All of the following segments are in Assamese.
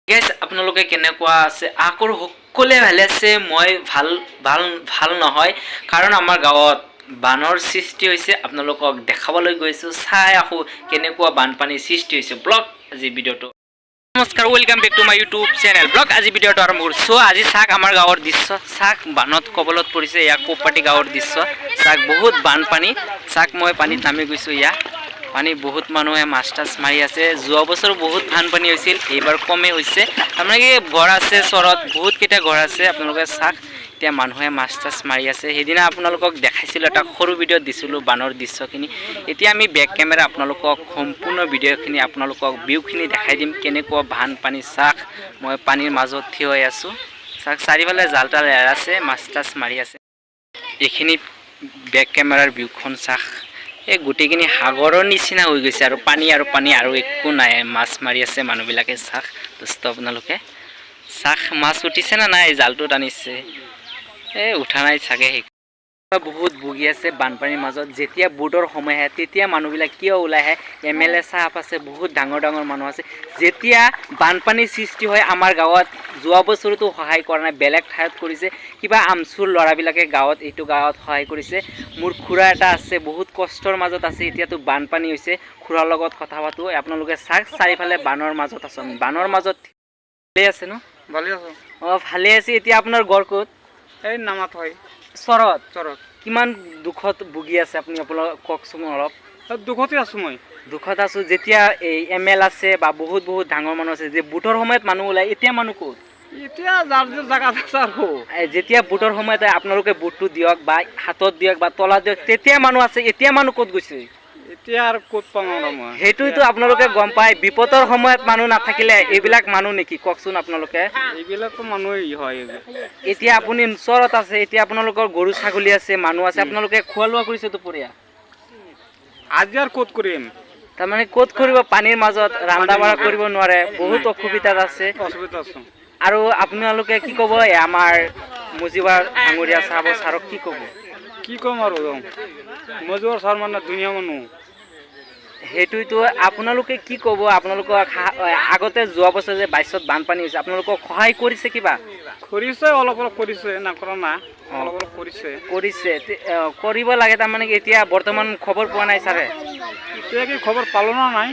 গাইস আপোনালোকে কেনেকুৱা আছে আকৰ সকলে ভালে আছে মই ভাল নহয় কাৰণ আমাৰ গাঁৱত বানৰ সৃষ্টি হৈছে আপোনালোকক দেখাবলৈ গৈছো চাই আহো কেনেকুৱা বানপানী সৃষ্টি হৈছে ব্লগ আজি ভিডিওটো নমস্কাৰ welcome back to my YouTube channel blog আজি ভিডিওটো আৰম্ভ কৰিছো আজি চাক আমাৰ গাঁৱৰ দৃশ্য চাক বানত কবলত পৰিছে ইয়া কোপাটি গাঁৱৰ দৃশ্য চাক বহুত বানপানী চাক মই পানীত নামি গৈছো ইয়া পানী বহুত মানুহে মাছ টাছ মাৰি আছে যোৱা বছৰ বহুত বানপানী হৈছিল এইবাৰ কমে হৈছে আমাৰ কি ঘৰ আছে চৰত বহুত কেইটা ঘৰ আছে আপোনালোকে চাক এতিয়া মানুহে মাছ টাছ মাৰি আছে সেইদিনা আপোনালোকক দেখাইছিলোঁ এটা সৰু ভিডিঅ' দিছিলোঁ বানৰ দৃশ্যখিনি এতিয়া আমি বেক কেমেৰা আপোনালোকক সম্পূৰ্ণ ভিডিঅ'খিনি আপোনালোকক ভিউখিনি দেখাই দিম কেনেকুৱা বানপানী চাক মই পানীৰ মাজত থিয় হৈ আছোঁ চাক চাৰিফালে জাল তাল এৰাছে মাছ টাছ মাৰি আছে এইখিনি বেক কেমেৰাৰ ভিউখন চাক এই গোটেইখিনি সাগৰৰ নিচিনা হৈ গৈছে আৰু পানী আৰু একো নাই মাছ মাৰি আছে মানুহবিলাকে চাক দোস্ত আপোনালোকে চাক মাছ উঠিছে না নাই জালটো টানিছে উঠা নাই চাগে বহুত ভুগি আছে বানপানীৰ মাজত যেতিয়া বুটৰ সময় আহে তেতিয়া মানুহবিলাক কিয় ওলাই আহে MLA চাপ আছে বহুত ডাঙৰ মানুহ আছে যেতিয়া বানপানীৰ সৃষ্টি হয় আমাৰ গাঁৱত যোৱা বছৰতো সহায় কৰা নাই বেলেগ ঠাইত কৰিছে কিবা আমচুৰ ল'ৰাবিলাকে গাঁৱত এইটো গাঁৱত সহায় কৰিছে মোৰ খুৰা এটা আছে বহুত কষ্টৰ মাজত আছে এতিয়াতো বানপানী হৈছে খুৰাৰ লগত কথা পাতো আপোনালোকে চাক চাৰিফালে বানৰ মাজত আছে বানৰ মাজত ভালে আছে ন ভালে আছে ভালে আছে এতিয়া আপোনাৰ ঘৰ ক'ত এই নামাত হয় চৰত কিমান দুখত ভুগি আছে আপুনি আপোনাক কওকচোন অলপ দুখতে আছো মই দুখত আছো যেতিয়া এই ML আছে বা বহুত ডাঙৰ মানুহ আছে যে বুটৰ সময়ত মানুহ ওলাই এতিয়া মানুহ ক'ত এতিয়া যাৰ জায়গা আছে আৰু যেতিয়া বুটৰ সময়ত আপোনালোকে বুটটো দিয়ক বা হাতত দিয়ক বা তলা দিয়ক তেতিয়া মানুহ আছে এতিয়া মানুহ ক'ত গৈছে এতিয়া আৰু ক'ত পাম মই সেইটোতো আপোনালোকে গম পায় বিপদৰ সময়ত মানুহ নাথাকিলে এইবিলাক মানুহ নেকি কওকচোন আপোনালোকে এইবিলাকতো মানুহেই হয় এতিয়া আপুনি চৰত আছে এতিয়া আপোনালোকৰ গৰু ছাগলী আছে মানুহ আছে আপোনালোকে খোৱা লোৱা কৰিছে দুপৰীয়া আজি আৰু ক'ত কৰিম তাৰমানে ক'ত কৰিব পানীৰ মাজত ৰান্ধা বাঢ়া কৰিব নোৱাৰে বহুত অসুবিধাত আছে আৰু আপোনালোকে কি ক'ব আমাৰ মুজিবৰ আঙুৰীয়া চাব ছাৰক কি ক'ম আৰু মুজিবৰ ছাৰ মানে ধুনীয়া মানুহ সেইটোতো আপোনালোকে কি ক'ব আপোনালোকক আগতে যোৱা বছৰ যে 22ত বানপানী হৈছে আপোনালোকক সহায় কৰিছে কিবা কৰিছে অলপ কৰিছে নকৰা না অলপ কৰিছে কৰিব লাগে তাৰমানে এতিয়া বৰ্তমান খবৰ পোৱা নাই ছাৰে এতিয়া কি খবৰ পালো না নাই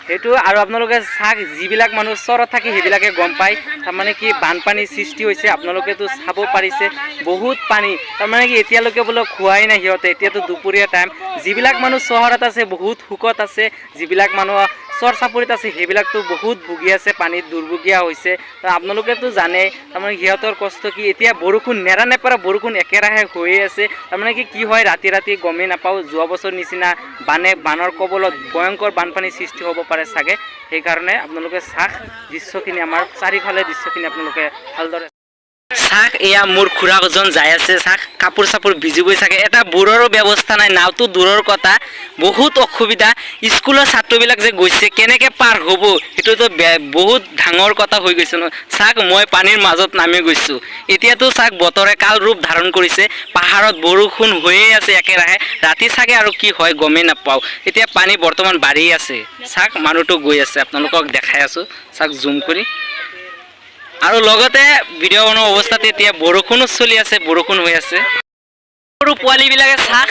সেইটো আৰু আপোনালোকে চাক যিবিলাক মানুহ চৰত থাকে সেইবিলাকে গম পায় তাৰমানে কি বানপানীৰ সৃষ্টি হৈছে আপোনালোকেতো চাব পাৰিছে বহুত পানী তাৰমানে কি এতিয়ালৈকে বোলে খোৱাই নাই সিহঁতে এতিয়াতো দুপৰীয়া টাইম যিবিলাক মানুহ চহৰত আছে বহুত সুখত আছে যিবিলাক মানুহ চৰ চাপৰিত আছে সেইবিলাকতো বহুত ভুগি আছে পানীত দুৰ্ভগীয়া হৈছে আপোনালোকেতো জানে তাৰমানে সিহঁতৰ কষ্ট কি এতিয়া বৰষুণ নেৰা বৰষুণ একেৰাহে হৈয়ে আছে তাৰমানে কি হয় ৰাতি গমেই নাপাওঁ যোৱা বছৰ নিচিনা বানৰ কবলত ভয়ংকৰ বানপানীৰ সৃষ্টি হ'ব পাৰে চাগে সেইকাৰণে আপোনালোকে চাক দৃশ্যখিনি আমাৰ চাৰিফালে দৃশ্যখিনি আপোনালোকে ভালদৰে চাক এয়া মোৰ খুৰাজন যাই আছে চাক কাপোৰ চাপোৰ ভিজিবই চাগে এটা বুৰৰ ব্যৱস্থা নাই নাওটো দূৰৰ কথা বহুত অসুবিধা স্কুলৰ ছাত্ৰবিলাক যে গৈছে কেনেকৈ পাৰ হ'ব সেইটোতো বহুত ডাঙৰ কথা হৈ গৈছে ন চাক মই পানীৰ মাজত নামি গৈছোঁ এতিয়াতো চাক বতৰে কাল ৰূপ ধাৰণ কৰিছে পাহাৰত বৰষুণ হৈয়ে আছে একেৰাহে ৰাতি চাগে আৰু কি হয় গমেই নাপাওঁ এতিয়া পানী বৰ্তমান বাঢ়ি আছে চাক মানুহটো গৈ আছে আপোনালোকক দেখাই আছোঁ চাক জুম কৰি আৰু লগতে ভিডিঅ' বনোৱা অৱস্থাতে এতিয়া বৰষুণো চলি আছে বৰষুণ হৈ আছে সৰু পোৱালিবিলাকে চাক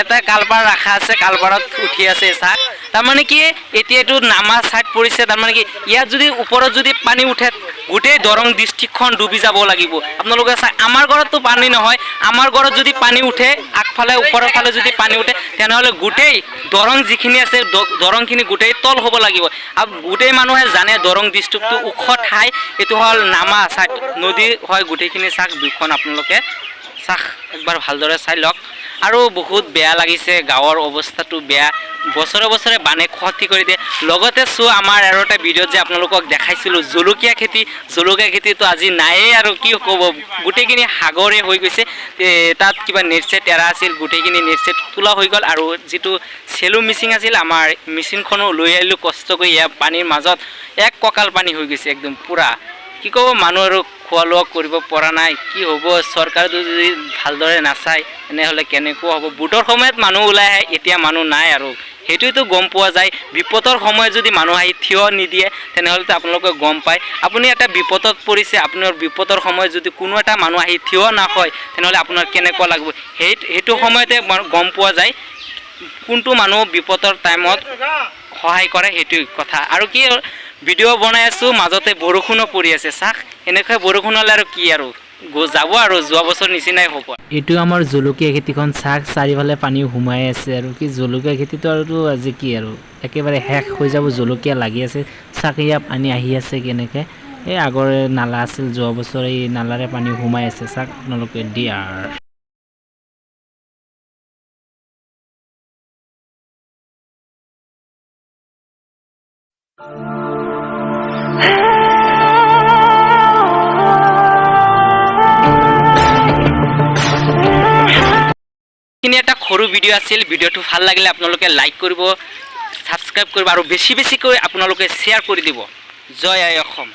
এটা কালপাৰ ৰখা আছে কালপাৰত উঠি আছে চাক তাৰমানে কি এতিয়াতো নামা ছাইড পৰিছে তাৰমানে কি ইয়াত যদি ওপৰত যদি পানী উঠে গোটেই দৰং ডিষ্ট্ৰিক্টখন ডুবি যাব লাগিব আপোনালোকে চাক আমাৰ ঘৰততো পানী নহয় আমাৰ ঘৰত যদি পানী উঠে আগফালে ওপৰৰ ফালে যদি পানী উঠে তেনেহ'লে গোটেই দৰং যিখিনি আছে দৰংখিনি গোটেই তল হ'ব লাগিব আৰু গোটেই মানুহে জানে দৰং ডিষ্ট্ৰিক্টটো ওখ ঠাই এইটো হ'ল নামা ছাইড নদী হয় গোটেইখিনি চাক দুখন আপোনালোকে চাক একবাৰ ভালদৰে চাই লওক আৰু বহুত বেয়া লাগিছে গাঁৱৰ অৱস্থাটো বেয়া বছৰে বানে ক্ষতি কৰি দিয়ে লগতে আমাৰ আৰু এটা ভিডিঅ'ত যে আপোনালোকক দেখাইছিলোঁ জলকীয়া খেতিটো আজি নায়েই আৰু কি ক'ব গোটেইখিনি সাগৰে হৈ গৈছে তাত কিবা নেট চেট এৰা আছিল গোটেইখিনি নেট চেট তোলা হৈ গ'ল আৰু যিটো চেলো মেচিন আছিল আমাৰ মেচিনখনো লৈ আহিলোঁ কষ্ট কৰি ইয়াৰ পানীৰ মাজত এক কঁকাল পানী হৈ গৈছে একদম পূৰা কি ক'ব মানুহ আৰু খোৱা লোৱা কৰিব পৰা নাই কি হ'ব চৰকাৰে যদি ভালদৰে নাচায় তেনেহ'লে কেনেকুৱা হ'ব বুটৰ সময়ত মানুহ ওলাই আহে এতিয়া মানুহ নাই আৰু সেইটোৱেতো গম পোৱা যায় বিপদৰ সময়ত যদি মানুহ আহি থিয় নিদিয়ে তেনেহ'লেতো আপোনালোকে গম পায় আপুনি এটা বিপদত পৰিছে আপোনাৰ বিপদৰ সময়ত যদি কোনো এটা মানুহ আহি থিয় নাহয় তেনেহ'লে আপোনাৰ কেনেকুৱা লাগিব সেইটো সময়তে গম পোৱা যায় কোনটো মানুহ বিপদৰ টাইমত সহায় কৰে সেইটো কথা আৰু কি ভিডিঅ' বনাই আছোঁ মাজতে বৰষুণো পৰি আছে চাওক এনেকৈ বৰষুণ হ'লে আৰু কি আৰু যাব আৰু যোৱা বছৰ নিচিনাই হ'ব এইটো আমাৰ জলকীয়া খেতিখন চাওক চাৰিওফালে পানী সোমাই আছে আৰু কি জলকীয়া খেতিটো আৰু আজি কি আৰু একেবাৰে শেষ হৈ যাব জলকীয়া লাগি আছে চাওক এয়া পানী আহি আছে কেনেকৈ এই আগৰে নালা আছিল যোৱা বছৰ এই নালাৰে পানী সোমাই আছে চাওক আপোনালোকে দিয়াৰ এইখিনি এটা সৰু ভিডিঅ' আছিল ভিডিঅ'টো ভাল লাগিলে আপোনালোকে লাইক কৰিব ছাবস্ক্ৰাইব কৰিব আৰু বেছি বেছিকৈ আপোনালোকে শ্বেয়াৰ কৰি দিব জয় আই অসম